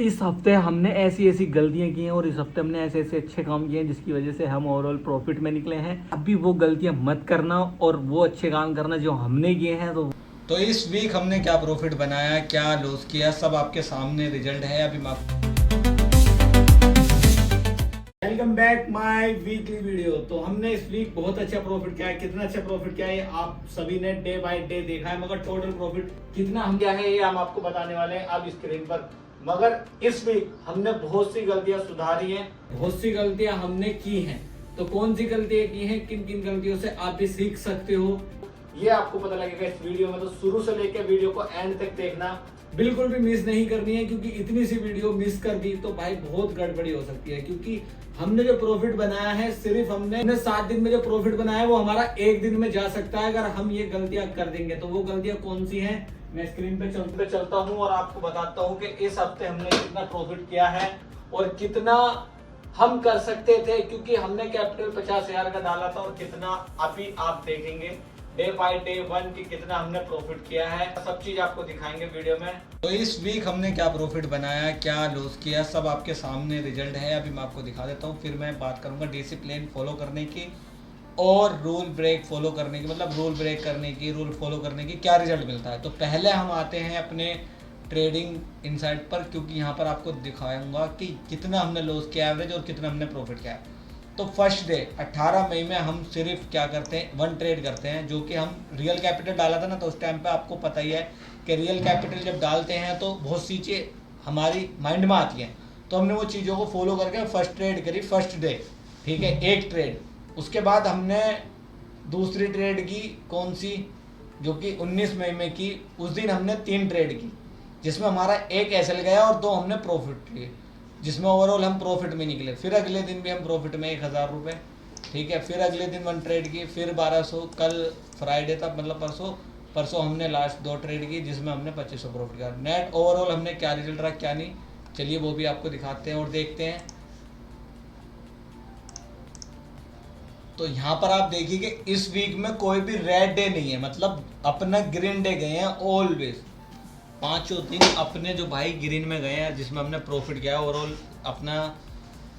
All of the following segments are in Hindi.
इस हफ्ते हमने ऐसी ऐसी गलतियां की हैं और इस हफ्ते हमने ऐसे ऐसे अच्छे काम किए हैं जिसकी वजह से हम ओवरऑल प्रॉफिट में निकले हैं। अभी वो गलतियां मत करना और वो अच्छे काम करना जो हमने किए हैं। तो इस वीक हमने क्या प्रॉफिट बनाया, क्या लॉस किया, सब आपके सामने रिजल्ट है। अभी मैं welcome back my weekly video. तो हमने इस वीक बहुत अच्छा प्रॉफिट किया है। कितना अच्छा प्रॉफिट किया है आप सभी ने डे बाय डे देखा है, मगर टोटल प्रॉफिट कितना हम क्या है ये हम आपको बताने वाले हैं अब स्क्रीन पर। मगर इस वीक हमने बहुत सी गलतियां सुधारी हैं, बहुत सी गलतियां हमने की हैं। तो कौन सी गलतियां की हैं, किन किन गलतियों से आप भी सीख सकते हो, ये आपको पता लगेगा इस वीडियो में। तो शुरू से लेकर वीडियो को एंड तक देखना, बिल्कुल भी मिस नहीं करनी है, क्योंकि इतनी सी वीडियो मिस कर दी तो भाई बहुत गड़बड़ी हो सकती है। क्योंकि हमने जो प्रॉफिट बनाया है, सिर्फ हमने 7 दिन में जो प्रॉफिट बनाया है वो हमारा एक दिन में जा सकता है अगर हम ये गलतियां कर देंगे। तो वो गलतियां कौन सी हैं, मैं स्क्रीन पे चलता हूं और आपको बताता हूं कि इस हफ्ते हमने कितना प्रॉफिट किया है और कितना हम कर सकते थे, क्योंकि हमने कैपिटल 50,000 का डाला था और कितना अभी आप देखेंगे डे बाय डे वन की कितना हमने प्रॉफिट किया है। सब चीज आपको दिखाएंगे वीडियो में। तो इस वीक हमने क्या प्रॉफिट बनाया, क्या लॉस किया, सब आपके सामने रिजल्ट है। अभी मैं आपको दिखा देता हूँ, फिर मैं बात करूंगा डिसिप्लिन फॉलो करने की और रूल ब्रेक फॉलो करने की, मतलब रूल ब्रेक करने की, रूल फॉलो करने की क्या रिजल्ट मिलता है। तो पहले हम आते हैं अपने ट्रेडिंग इनसाइट पर, क्योंकि यहाँ पर आपको दिखाऊंगा कि कितना हमने लॉस किया एवरेज और कितना हमने प्रॉफिट किया। तो फर्स्ट डे 18 मई में हम सिर्फ क्या करते हैं, वन ट्रेड करते हैं, जो कि हम रियल कैपिटल डाला था ना। तो उस टाइम पे आपको पता ही है कि रियल कैपिटल जब डालते हैं तो बहुत सी चीज़ें हमारी माइंड में आती हैं। तो हमने वो चीज़ों को फॉलो करके फर्स्ट ट्रेड करी फर्स्ट डे, ठीक है, एक ट्रेड। उसके बाद हमने दूसरी ट्रेड की, कौन सी, जो कि 19 मई में की। उस दिन हमने 3 ट्रेड की, जिसमें हमारा एक एसएल गया और 2 हमने प्रॉफिट लिए, जिसमें ओवरऑल हम प्रॉफिट में निकले। फिर अगले दिन भी हम प्रॉफिट में 1,000 रुपये, ठीक है। फिर अगले दिन 1 ट्रेड की, फिर 1200। कल फ्राइडे था, मतलब परसों हमने लास्ट 2 ट्रेड की, जिसमें हमने 2500 प्रॉफिट किया। नेट ओवरऑल हमने क्या रिजल्ट रहा क्या नहीं, चलिए वो भी आपको दिखाते हैं और देखते हैं। तो यहाँ पर आप देखिए कि इस वीक में कोई भी रेड डे नहीं है, मतलब अपना ग्रीन डे गए हैं ऑलवेज। 5 दिन अपने जो भाई ग्रीन में गए हैं, जिसमें हमने प्रॉफिट किया है। ओवरऑल अपना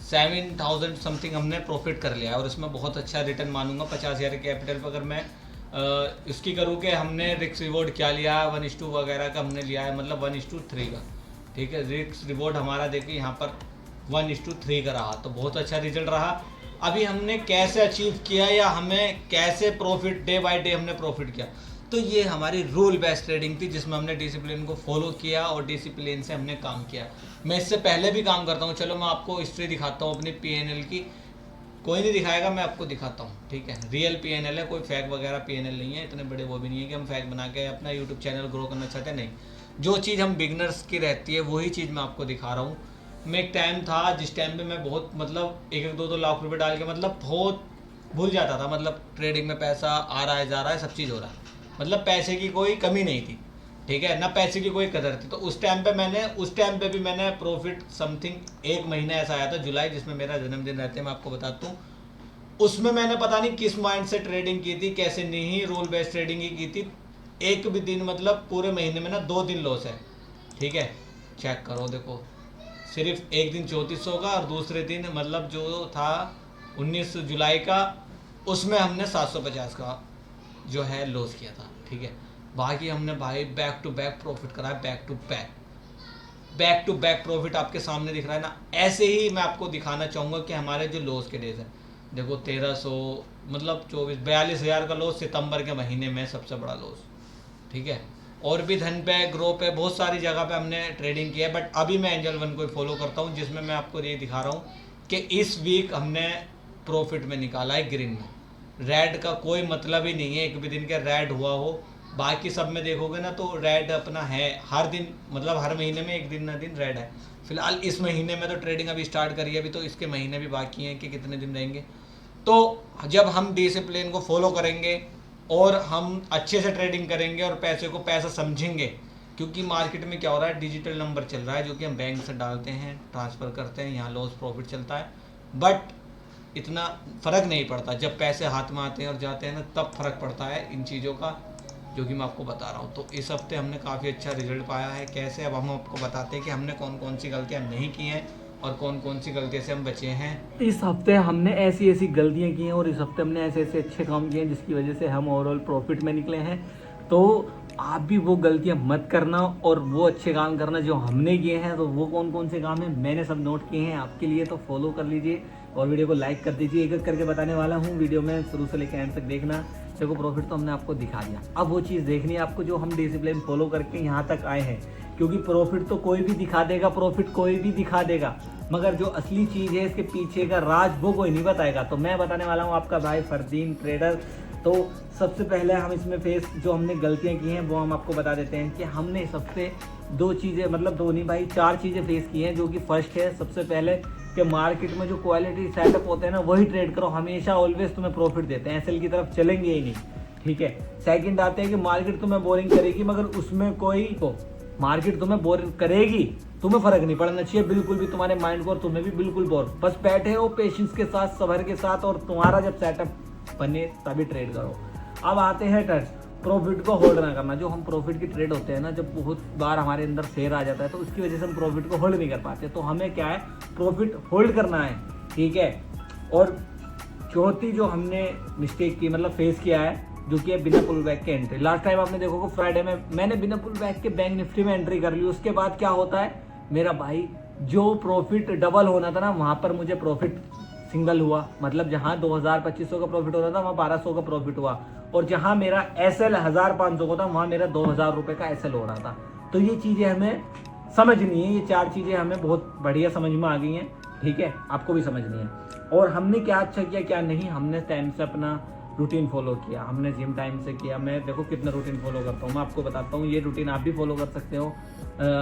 7,000 समथिंग हमने प्रॉफिट कर लिया है और इसमें बहुत अच्छा रिटर्न मानूंगा। 50,000 कैपिटल पर अगर मैं इसकी करूँ कि हमने रिस्क रिवॉर्ड क्या लिया है, 1:2 वगैरह का हमने लिया है, मतलब 1:3 का, ठीक है। रिस्क रिवॉर्ड हमारा देखिए यहाँ पर 1:3 का रहा, तो बहुत अच्छा रिजल्ट रहा। अभी हमने कैसे अचीव किया या हमें कैसे प्रॉफिट डे बाय डे हमने प्रॉफिट किया, तो ये हमारी रूल बेस्ड ट्रेडिंग थी, जिसमें हमने डिसिप्लिन को फॉलो किया और डिसिप्लिन से हमने काम किया। मैं इससे पहले भी काम करता हूँ, चलो मैं आपको हिस्ट्री दिखाता हूँ अपनी पीएनएल की। कोई नहीं दिखाएगा, मैं आपको दिखाता हूँ, ठीक है। रियल पीएनएल है, कोई फैक वगैरह पीएनएल नहीं है, इतने बड़े वो भी नहीं है कि हम फैक बना के अपना यूट्यूब चैनल ग्रो करना चाहते हैं, नहीं। जो चीज़ हम बिगनर्स की रहती है वही चीज़ मैं आपको दिखा रहा हूँ। मैं एक टाइम था जिस टाइम पे मैं बहुत, मतलब 1-2 लाख रुपए डाल के, मतलब बहुत भूल जाता था, मतलब ट्रेडिंग में पैसा आ रहा है जा रहा है, सब चीज़ हो रहा है, मतलब पैसे की कोई कमी नहीं थी, ठीक है ना, पैसे की कोई कदर थी। तो उस टाइम पे भी मैंने प्रॉफिट समथिंग 1 महीना ऐसा आया था जुलाई, जिसमें मेरा जन्मदिन रहते हैं, मैं आपको बताता हूँ। उसमें मैंने पता नहीं किस माइंड से ट्रेडिंग की थी, कैसे नहीं, रूल बेस्ड ट्रेडिंग ही की थी। एक भी दिन, मतलब पूरे महीने में ना 2 दिन लॉस है, ठीक है। चेक करो, देखो, सिर्फ एक दिन 3400 का और दूसरे दिन मतलब जो था 19 जुलाई का, उसमें हमने 750 का जो है लॉस किया था, ठीक है। बाकी हमने भाई बैक टू बैक प्रॉफिट करा है, बैक टू बैक प्रॉफिट आपके सामने दिख रहा है ना। ऐसे ही मैं आपको दिखाना चाहूँगा कि हमारे जो लॉस के डेज हैं, देखो 1300, मतलब 42,000 का लॉस सितंबर के महीने में, सबसे बड़ा लॉस, ठीक है। और भी धन पे, ग्रो पे, बहुत सारी जगह पे हमने ट्रेडिंग की है, बट अभी मैं एंजल वन को फॉलो करता हूँ, जिसमें मैं आपको ये दिखा रहा हूँ कि इस वीक हमने प्रॉफिट में निकाला है ग्रीन में। रेड का कोई मतलब ही नहीं है, एक भी दिन का रेड हुआ हो। बाकी सब में देखोगे ना तो रेड अपना है हर दिन, मतलब हर महीने में एक दिन ना दिन रेड है। फिलहाल इस महीने में तो ट्रेडिंग अभी स्टार्ट करी है, अभी तो इसके महीने भी बाकी हैं कि कितने दिन रहेंगे। तो जब हम डिसिप्लिन को फॉलो करेंगे और हम अच्छे से ट्रेडिंग करेंगे और पैसे को पैसा समझेंगे, क्योंकि मार्केट में क्या हो रहा है, डिजिटल नंबर चल रहा है जो कि हम बैंक से डालते हैं, ट्रांसफ़र करते हैं, यहाँ लॉस प्रॉफिट चलता है, बट इतना फ़र्क नहीं पड़ता। जब पैसे हाथ में आते हैं और जाते हैं ना, तब फ़र्क पड़ता है इन चीज़ों का। जो कि मैं आपको बता रहा हूँ। तो इस हफ्ते हमने काफ़ी अच्छा रिजल्ट पाया है। कैसे, अब हम आपको बताते हैं कि हमने कौन कौन सी गलतियाँ नहीं की हैं और कौन कौन सी गलतियों से हम बचे हैं। इस हफ्ते हमने ऐसी ऐसी गलतियां की हैं और इस हफ्ते हमने ऐसे ऐसे अच्छे काम किए हैं जिसकी वजह से हम ओवरऑल प्रॉफिट में निकले हैं। तो आप भी वो गलतियां मत करना और वो अच्छे काम करना जो हमने किए हैं। तो वो कौन कौन से काम हैं मैंने सब नोट किए हैं आपके लिए, तो फॉलो कर लीजिए और वीडियो को लाइक कर दीजिए। एक एक करके बताने वाला हूँ, वीडियो में शुरू से लेकर एंड तक देखना। देखो प्रॉफिट तो हमने आपको दिखा दिया, अब वो चीज़ देखनी है आपको जो हम डिसिप्लिन फॉलो करके यहाँ तक आए हैं। क्योंकि प्रॉफिट तो कोई भी दिखा देगा, प्रॉफिट कोई भी दिखा देगा, मगर जो असली चीज़ है इसके पीछे का राज वो कोई नहीं बताएगा। तो मैं बताने वाला हूँ आपका भाई फरदीन ट्रेडर। तो सबसे पहले हम इसमें फेस जो हमने गलतियाँ की हैं वो हम आपको बता देते हैं कि हमने सबसे दो चीज़ें, मतलब दो नहीं भाई चार चीज़ें फेस की हैं। जो कि फर्स्ट है सबसे पहले कि मार्केट में जो क्वालिटी सेटअप होते हैं ना वही ट्रेड करो, हमेशा ऑलवेज तुम्हें प्रॉफिट देते हैं, एसएल की तरफ चलेंगे ही नहीं, ठीक है। सेकंड आते हैं कि मार्केट तुम्हें बोरिंग करेगी, मगर उसमें कोई तो मार्केट तुम्हें बोर करेगी, तुम्हें फर्क नहीं पड़ना चाहिए बिल्कुल भी, तुम्हारे माइंड को और तुम्हें भी बिल्कुल बोर, बस बैठे हो पेशेंस के साथ, सबर के साथ, और तुम्हारा जब सेटअप बने तभी ट्रेड करो। अब आते हैं टच, प्रॉफिट को होल्ड ना करना। जो हम प्रॉफिट की ट्रेड होते हैं ना, जब बहुत बार हमारे अंदर फेयर आ जाता है तो उसकी वजह से हम प्रॉफिट को होल्ड नहीं कर पाते। तो हमें क्या है, प्रॉफिट होल्ड करना है, ठीक है। और चौथी जो हमने मिस्टेक की, मतलब फेस किया है, जो कि है बिना पुल बैक के एंट्री। लास्ट टाइम आपने देखो कि फ्राइडे में मैंने बिना पुल बैक के बैंक निफ्टी में एंट्री कर ली। उसके बाद क्या होता है मेरा भाई, जो प्रॉफिट डबल होना था ना वहां पर मुझे प्रॉफिट सिंगल हुआ। मतलब जहां 2000-2500 का प्रॉफिट होता था वहां 1200 का प्रॉफिट हुआ, और जहां मेरा एसएल 1500 का था वहां मेरा 2000 रुपए का एसएल हो रहा था। तो ये चीजें हमें समझनी है, ये चार चीजें हमें बहुत बढ़िया समझ में आ गई हैं, ठीक है, आपको भी समझनी है। और हमने क्या अच्छा किया क्या नहीं, हमने टाइम से अपना रूटीन फॉलो किया, हमने जिम टाइम से किया। मैं देखो कितना रूटीन फॉलो करता हूँ, मैं आपको बताता हूँ। ये रूटीन आप भी फॉलो कर सकते हो,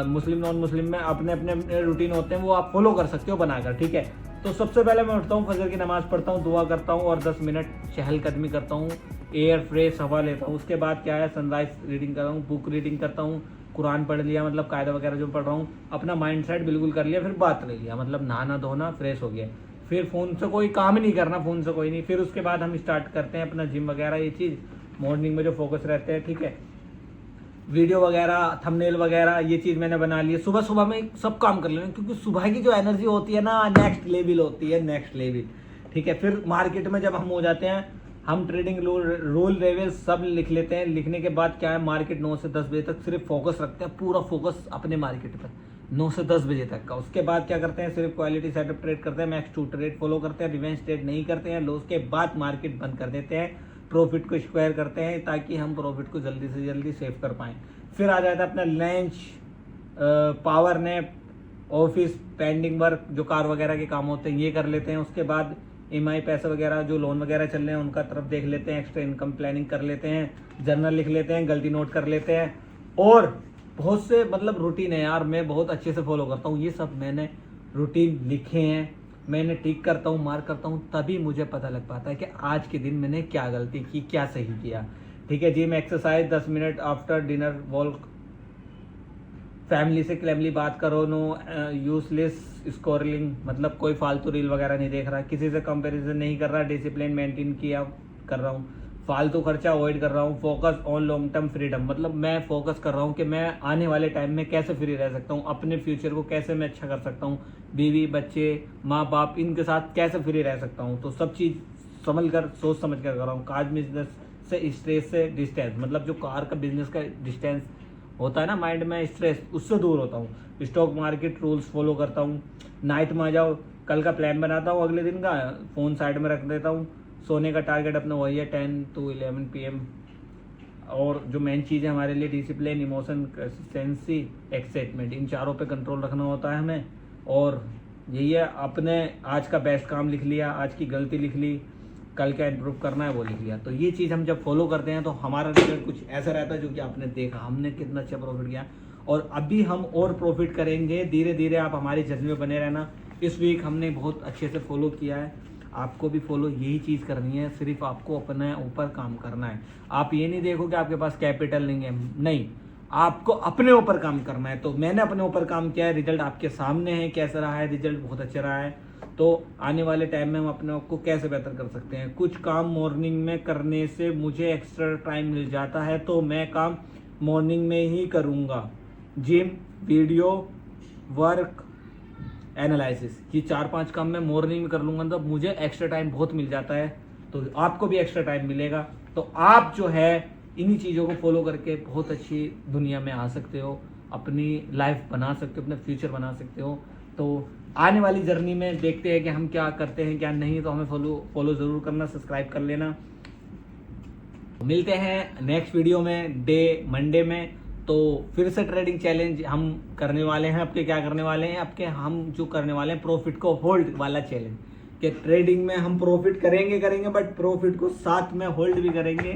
मुस्लिम नॉन मुस्लिम में अपने अपने रूटीन होते हैं, वो आप फॉलो कर सकते हो बनाकर, ठीक है। तो सबसे पहले मैं उठता हूँ, फजर की नमाज पढ़ता हूँ, दुआ करता हूँ और 10 मिनट चहलकदमी करता हूँ, एयर फ्रेश हवा लेता हूँ। उसके बाद क्या है, सनराइज रीडिंग करता हूँ, बुक रीडिंग करता हूँ, कुरान पढ़ लिया, मतलब कायदा वगैरह जो पढ़ रहा हूँ, अपना माइंड सेट बिल्कुल कर लिया, फिर बात ले लिया, मतलब नहाना धोना फ्रेश हो गया। फिर फ़ोन से कोई काम ही नहीं करना, फ़ोन से कोई नहीं। फिर उसके बाद हम स्टार्ट करते हैं अपना जिम वगैरह, ये चीज़ मॉर्निंग में जो फोकस रहते हैं, ठीक है। वीडियो वगैरह, थंबनेल वगैरह, ये चीज़ मैंने बना ली है। सुबह सुबह में सब काम कर लेना, क्योंकि सुबह की जो एनर्जी होती है ना नेक्स्ट लेवल होती है, नेक्स्ट लेवल, ठीक है। फिर मार्केट में जब हम हो जाते हैं, हम ट्रेडिंग रोल लेवल सब लिख लेते हैं। लिखने के बाद क्या है, मार्केट 9 से 10 बजे तक सिर्फ फोकस रखते हैं, पूरा फोकस अपने मार्केट पर 9 से 10 बजे तक का। उसके बाद क्या करते हैं, सिर्फ क्वालिटी सेटअप ट्रेड करते हैं, मैक्स 2 ट्रेड फॉलो करते हैं, रिवेंज ट्रेड नहीं करते हैं। लॉस के बाद मार्केट बंद कर देते हैं, प्रॉफिट को स्क्वायर करते हैं ताकि हम प्रॉफिट को जल्दी से जल्दी सेव कर पाएँ। फिर आ जाता है अपना lunch, power nap, office pending work, जो कार वगैरह के काम होते हैं ये कर लेते हैं। उसके बाद ईएमआई पैसे वगैरह जो लोन वगैरह चल रहे हैं उनका तरफ देख लेते हैं, एक्स्ट्रा इनकम प्लानिंग कर लेते हैं, जर्नल लिख लेते हैं, गलती नोट कर लेते हैं। और बहुत से मतलब रूटीन है यार, मैं बहुत अच्छे से फॉलो करता हूँ, ये सब मैंने रूटीन लिखे हैं, मैंने टिक करता हूँ, मार्क करता हूँ, तभी मुझे पता लग पाता है कि आज के दिन मैंने क्या गलती की, क्या सही किया, ठीक है। Gym exercise 10 minute after dinner walk, family से क्लेमली बात करो, नो यूजलेस स्कोरलिंग, मतलब कोई फालतू रील वगैरह नहीं देख रहा, किसी से कंपैरिजन नहीं कर रहा, डिसिप्लिन मेंटेन किया कर रहा हूँ, फालतू खर्चा अवॉइड कर रहा हूँ, focus on long term freedom, मतलब मैं फोकस कर रहा हूँ कि मैं आने वाले टाइम में कैसे फ्री रह सकता हूँ, अपने फ्यूचर को कैसे मैं अच्छा कर सकता हूँ, बीवी बच्चे माँ बाप इनके साथ कैसे फ्री रह सकता हूँ। तो सब चीज़ संभल कर सोच समझ कर रहा हूँ। कार बिजनेस से स्ट्रेस से डिस्टेंस, मतलब जो कार का बिजनेस का डिस्टेंस होता है ना माइंड में स्ट्रेस, उससे दूर होता हूँ। स्टॉक मार्केट रूल्स फॉलो करता हूँ। नाइट में आ जाओ, कल का प्लान बनाता हूँ अगले दिन का, फ़ोन साइड में रख देता हूँ। सोने का टारगेट अपना वही है 10 to 11 PM। और जो मेन चीज़ है हमारे लिए डिसिप्लिन, इमोशन, कंसिस्टेंसी, एक्साइटमेंट, इन चारों पे कंट्रोल रखना होता है हमें। और यही है, अपने आज का बेस्ट काम लिख लिया, आज की गलती लिख ली, कल क्या इम्प्रूव करना है वो लिख लिया। तो ये चीज़ हम जब फॉलो करते हैं तो हमारा रिजल्ट कुछ ऐसा रहता है जो कि आपने देखा, हमने कितना अच्छा प्रॉफिट किया और अभी हम और प्रॉफिट करेंगे धीरे धीरे। आप हमारी जर्नी में बने रहना। इस वीक हमने बहुत अच्छे से फॉलो किया है, आपको भी फॉलो यही चीज़ करनी है। सिर्फ आपको अपने ऊपर काम करना है। आप ये नहीं देखो कि आपके पास कैपिटल नहीं है, नहीं, आपको अपने ऊपर काम करना है। तो मैंने अपने ऊपर काम किया है, रिजल्ट आपके सामने है, कैसा रहा है, रिजल्ट बहुत अच्छा रहा है। तो आने वाले टाइम में हम अपने आप को कैसे बेहतर कर सकते हैं। कुछ काम मॉर्निंग में करने से मुझे एक्स्ट्रा टाइम मिल जाता है तो मैं काम मॉर्निंग में ही करूँगा। जिम, वीडियो, वर्क, एनालिसिस, ये 4-5 काम मैं मॉर्निंग में कर लूँगा तो मुझे एक्स्ट्रा टाइम बहुत मिल जाता है, तो आपको भी एक्स्ट्रा टाइम मिलेगा। तो आप जो है इन्हीं चीज़ों को फॉलो करके बहुत अच्छी दुनिया में आ सकते हो, अपनी लाइफ बना सकते हो, अपना फ्यूचर बना सकते हो। तो आने वाली जर्नी में देखते हैं कि हम क्या करते हैं क्या नहीं, तो हमें फॉलो ज़रूर करना, सब्सक्राइब कर लेना। मिलते हैं नेक्स्ट वीडियो में मंडे में। तो फिर से ट्रेडिंग चैलेंज हम करने वाले हैं। आपके क्या करने वाले हैं, आपके हम जो करने वाले हैं प्रॉफिट को होल्ड वाला चैलेंज, कि ट्रेडिंग में हम प्रॉफिट करेंगे बट प्रॉफिट को साथ में होल्ड भी करेंगे,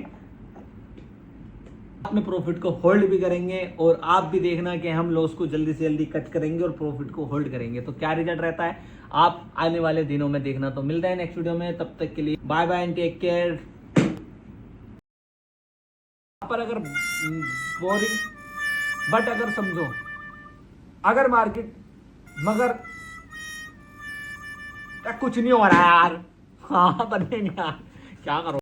अपने प्रॉफिट को होल्ड भी करेंगे। और आप भी देखना कि हम लॉस को जल्दी से जल्दी कट करेंगे और प्रॉफिट को होल्ड करेंगे। तो क्या रिजल्ट रहता है आप आने वाले दिनों में देखना। तो मिलता है नेक्स्ट वीडियो में, तब तक के लिए bye bye and take care. पर अगर बोरिंग बट अगर समझो, अगर मार्केट मगर कुछ नहीं हो रहा है यार, हाँ बने नहीं यार, क्या करो।